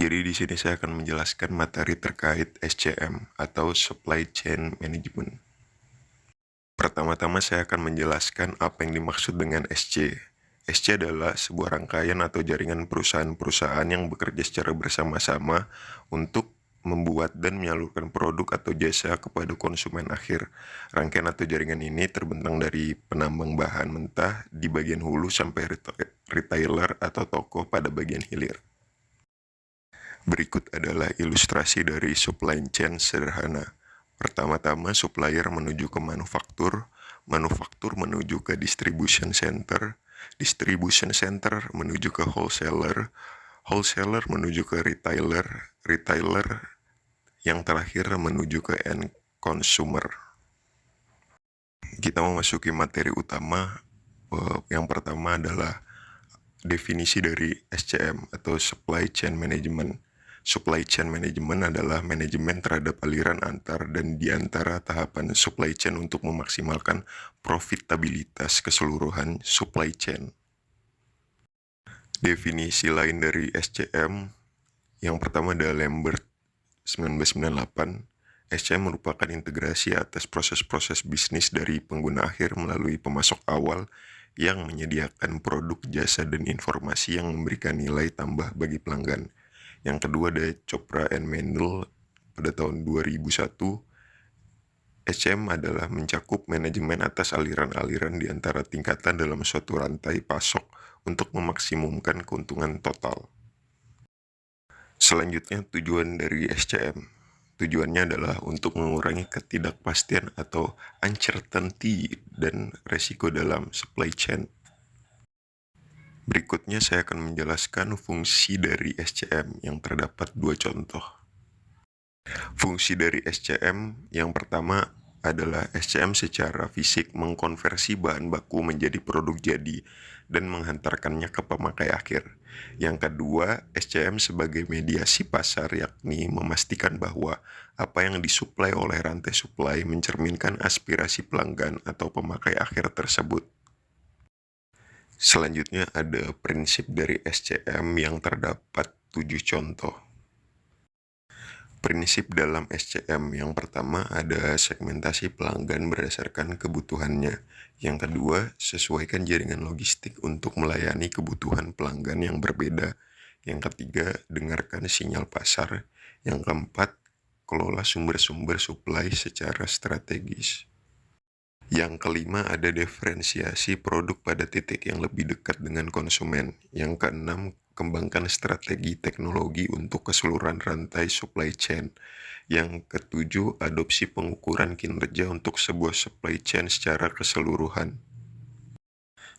Jadi di sini saya akan menjelaskan materi terkait SCM atau Supply Chain Management. Pertama-tama saya akan menjelaskan apa yang dimaksud dengan SC. SC adalah sebuah rangkaian atau jaringan perusahaan-perusahaan yang bekerja secara bersama-sama untuk membuat dan menyalurkan produk atau jasa kepada konsumen akhir. Rangkaian atau jaringan ini terbentang dari penambang bahan mentah di bagian hulu sampai retailer atau toko pada bagian hilir. Berikut adalah ilustrasi dari supply chain sederhana. Pertama-tama supplier menuju ke manufaktur, manufaktur menuju ke distribution center, distribution center menuju ke wholesaler, wholesaler menuju ke retailer, retailer yang terakhir menuju ke end consumer. Kita memasuki materi utama. Yang pertama adalah definisi dari SCM atau Supply Chain Management. Supply Chain Management adalah manajemen terhadap aliran antar dan di antara tahapan supply chain untuk memaksimalkan profitabilitas keseluruhan supply chain. Definisi lain dari SCM yang pertama adalah Lambert 1998. SCM merupakan integrasi atas proses-proses bisnis dari pengguna akhir melalui pemasok awal yang menyediakan produk, jasa, dan informasi yang memberikan nilai tambah bagi pelanggan. Yang kedua ada Chopra and Mendel pada tahun 2001. SCM adalah mencakup manajemen atas aliran-aliran di antara tingkatan dalam suatu rantai pasok untuk memaksimumkan keuntungan total. Selanjutnya tujuan dari SCM. Tujuannya adalah untuk mengurangi ketidakpastian atau uncertainty dan resiko dalam supply chain. Berikutnya saya akan menjelaskan fungsi dari SCM yang terdapat dua contoh. Fungsi dari SCM yang pertama adalah SCM secara fisik mengkonversi bahan baku menjadi produk jadi dan menghantarkannya ke pemakai akhir. Yang kedua, SCM sebagai mediasi pasar, yakni memastikan bahwa apa yang disuplai oleh rantai suplai mencerminkan aspirasi pelanggan atau pemakai akhir tersebut. Selanjutnya ada prinsip dari SCM yang terdapat 7 contoh. Prinsip dalam SCM yang pertama ada segmentasi pelanggan berdasarkan kebutuhannya. Yang kedua, sesuaikan jaringan logistik untuk melayani kebutuhan pelanggan yang berbeda. Yang ketiga, dengarkan sinyal pasar. Yang keempat, kelola sumber-sumber suplai secara strategis. Yang kelima ada diferensiasi produk pada titik yang lebih dekat dengan konsumen. Yang keenam, kembangkan strategi teknologi untuk keseluruhan rantai supply chain. Yang ketujuh, adopsi pengukuran kinerja untuk sebuah supply chain secara keseluruhan.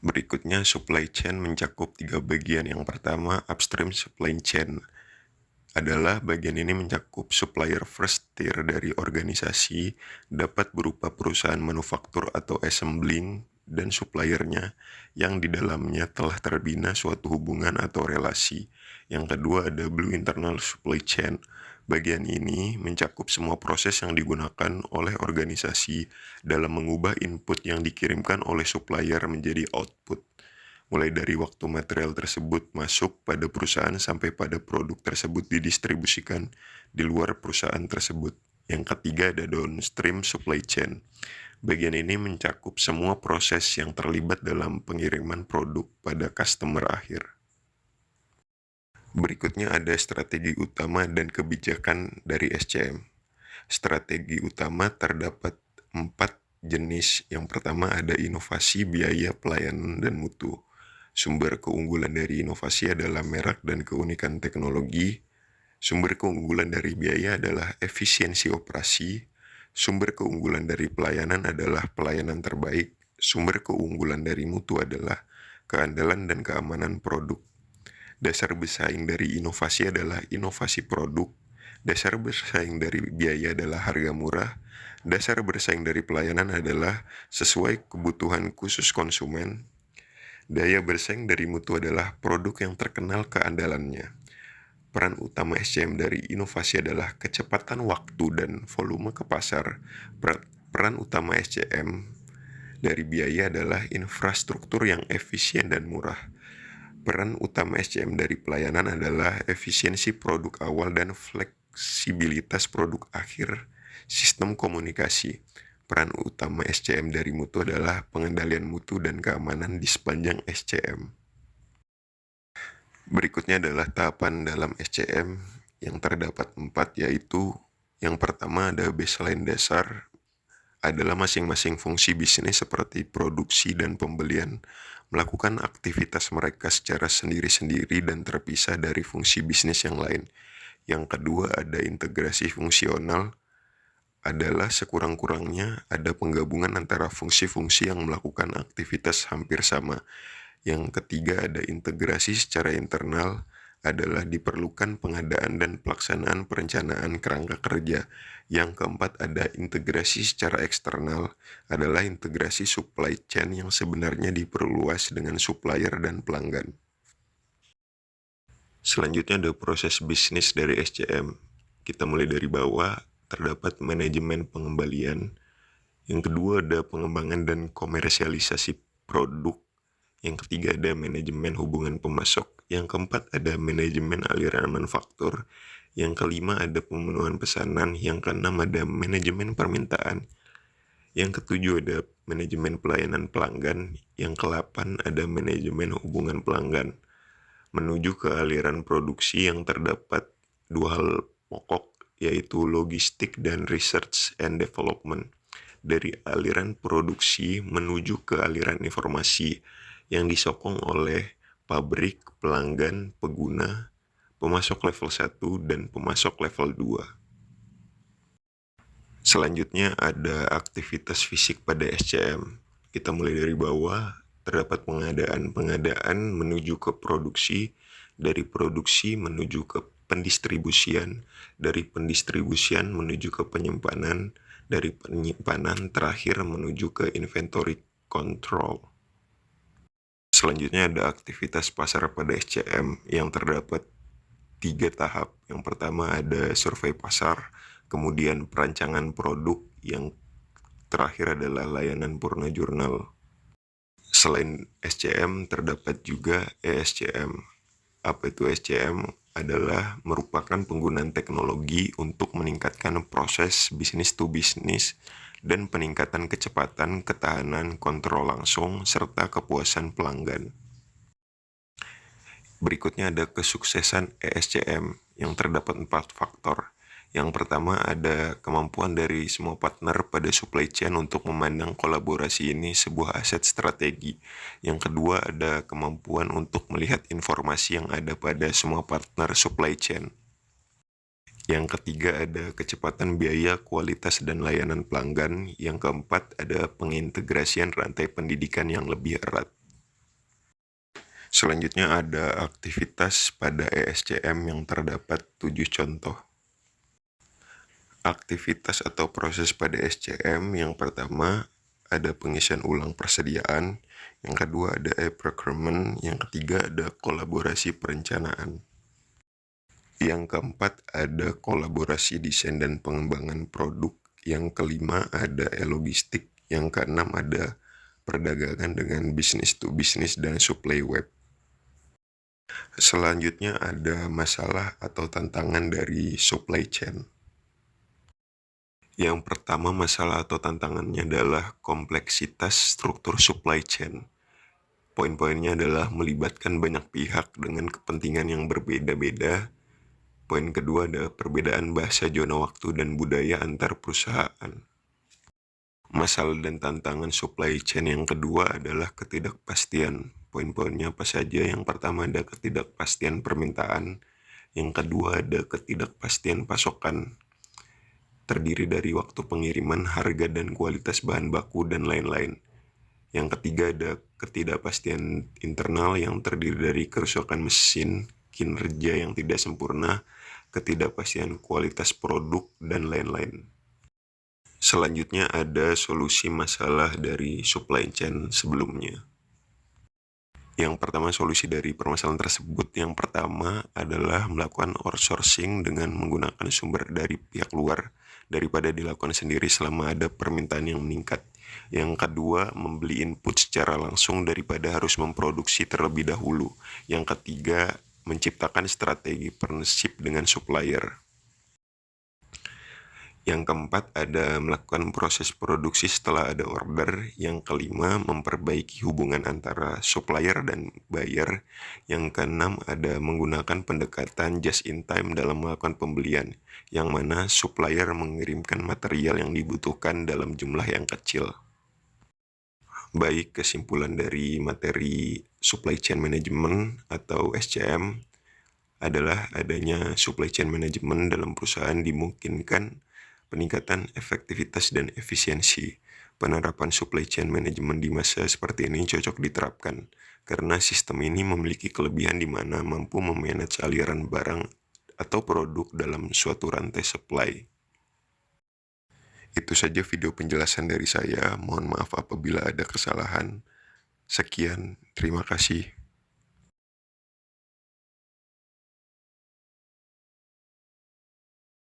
Berikutnya, supply chain mencakup 3 bagian. Yang pertama, upstream supply chain adalah bagian ini mencakup supplier first tier dari organisasi, dapat berupa perusahaan manufaktur atau assembling, dan suppliernya yang di dalamnya telah terbina suatu hubungan atau relasi. Yang kedua ada blue internal supply chain. Bagian ini mencakup semua proses yang digunakan oleh organisasi dalam mengubah input yang dikirimkan oleh supplier menjadi output, mulai dari waktu material tersebut masuk pada perusahaan sampai pada produk tersebut didistribusikan di luar perusahaan tersebut. Yang ketiga ada downstream supply chain. Bagian ini mencakup semua proses yang terlibat dalam pengiriman produk pada customer akhir. Berikutnya ada strategi utama dan kebijakan dari SCM. Strategi utama terdapat 4 jenis. Yang pertama ada inovasi, biaya, pelayanan, dan mutu. Sumber keunggulan dari inovasi adalah merek dan keunikan teknologi. Sumber keunggulan dari biaya adalah efisiensi operasi. Sumber keunggulan dari pelayanan adalah pelayanan terbaik. Sumber keunggulan dari mutu adalah keandalan dan keamanan produk. Dasar bersaing dari inovasi adalah inovasi produk. Dasar bersaing dari biaya adalah harga murah. Dasar bersaing dari pelayanan adalah sesuai kebutuhan khusus konsumen. Daya bersaing dari mutu adalah produk yang terkenal keandalannya. Peran utama SCM dari inovasi adalah kecepatan waktu dan volume ke pasar. Peran utama SCM dari biaya adalah infrastruktur yang efisien dan murah. Peran utama SCM dari pelayanan adalah efisiensi produk awal dan fleksibilitas produk akhir sistem komunikasi. Peran utama SCM dari mutu adalah pengendalian mutu dan keamanan di sepanjang SCM. Berikutnya adalah tahapan dalam SCM yang terdapat 4, yaitu yang pertama ada baseline dasar, adalah masing-masing fungsi bisnis seperti produksi dan pembelian melakukan aktivitas mereka secara sendiri-sendiri dan terpisah dari fungsi bisnis yang lain. Yang kedua ada integrasi fungsional, adalah sekurang-kurangnya ada penggabungan antara fungsi-fungsi yang melakukan aktivitas hampir sama. Yang ketiga ada integrasi secara internal, adalah diperlukan pengadaan dan pelaksanaan perencanaan kerangka kerja. Yang keempat ada integrasi secara eksternal, adalah integrasi supply chain yang sebenarnya diperluas dengan supplier dan pelanggan. Selanjutnya ada proses bisnis dari SCM. Kita mulai dari bawah, terdapat manajemen pengembalian. Yang kedua ada pengembangan dan komersialisasi produk. Yang ketiga ada manajemen hubungan pemasok. Yang keempat ada manajemen aliran manufaktur. Yang kelima ada pemenuhan pesanan. Yang keenam ada manajemen permintaan. Yang ketujuh ada manajemen pelayanan pelanggan. Yang kedelapan ada manajemen hubungan pelanggan. Menuju ke aliran produksi yang terdapat 2 hal pokok, yaitu logistik dan research and development. Dari aliran produksi menuju ke aliran informasi yang disokong oleh pabrik, pelanggan, pengguna, pemasok level 1, dan pemasok level 2. Selanjutnya ada aktivitas fisik pada SCM. Kita mulai dari bawah, terdapat pengadaan menuju ke produksi, dari produksi menuju ke pendistribusian, dari pendistribusian menuju ke penyimpanan, dari penyimpanan terakhir menuju ke inventory control. Selanjutnya ada aktivitas pasar pada SCM yang terdapat 3 tahap. Yang pertama ada survei pasar, kemudian perancangan produk, yang terakhir adalah layanan purna jurnal. Selain SCM terdapat juga ESCM. Apa itu SCM? Adalah merupakan penggunaan teknologi untuk meningkatkan proses bisnis to bisnis dan peningkatan kecepatan, ketahanan, kontrol langsung, serta kepuasan pelanggan. Berikutnya ada kesuksesan ESCM yang terdapat 4 faktor. Yang pertama ada kemampuan dari semua partner pada supply chain untuk memandang kolaborasi ini sebuah aset strategi. Yang kedua ada kemampuan untuk melihat informasi yang ada pada semua partner supply chain. Yang ketiga ada kecepatan biaya, kualitas, dan layanan pelanggan. Yang keempat ada pengintegrasian rantai pendidikan yang lebih erat. Selanjutnya ada aktivitas pada ESCM yang terdapat 7 contoh. Aktivitas atau proses pada SCM yang pertama ada pengisian ulang persediaan, yang kedua ada e-procurement, yang ketiga ada kolaborasi perencanaan. Yang keempat ada kolaborasi desain dan pengembangan produk, yang kelima ada e-logistik, yang keenam ada perdagangan dengan bisnis to bisnis dan supply web. Selanjutnya ada masalah atau tantangan dari supply chain. Yang pertama masalah atau tantangannya adalah kompleksitas struktur supply chain. Poin-poinnya adalah melibatkan banyak pihak dengan kepentingan yang berbeda-beda. Poin kedua ada perbedaan bahasa, zona waktu, dan budaya antar perusahaan. Masalah dan tantangan supply chain yang kedua adalah ketidakpastian. Poin-poinnya apa saja? Yang pertama ada ketidakpastian permintaan. Yang kedua ada ketidakpastian pasokan. Terdiri dari waktu pengiriman, harga, dan kualitas bahan baku, dan lain-lain. Yang ketiga ada ketidakpastian internal yang terdiri dari kerusakan mesin, kinerja yang tidak sempurna, ketidakpastian kualitas produk, dan lain-lain. Selanjutnya ada solusi masalah dari supply chain sebelumnya. Yang pertama, solusi dari permasalahan tersebut yang pertama adalah melakukan outsourcing dengan menggunakan sumber dari pihak luar daripada dilakukan sendiri selama ada permintaan yang meningkat. Yang kedua, membeli input secara langsung daripada harus memproduksi terlebih dahulu. Yang ketiga, menciptakan strategi partnership dengan supplier. Yang keempat, ada melakukan proses produksi setelah ada order. Yang kelima, memperbaiki hubungan antara supplier dan buyer. Yang keenam, ada menggunakan pendekatan just in time dalam melakukan pembelian, yang mana supplier mengirimkan material yang dibutuhkan dalam jumlah yang kecil. Baik, kesimpulan dari materi supply chain management atau SCM adalah adanya supply chain management dalam perusahaan dimungkinkan peningkatan efektivitas dan efisiensi. Penerapan supply chain management di masa seperti ini cocok diterapkan karena sistem ini memiliki kelebihan di mana mampu memanage aliran barang atau produk dalam suatu rantai supply. Itu saja video penjelasan dari saya. Mohon maaf apabila ada kesalahan. Sekian, terima kasih.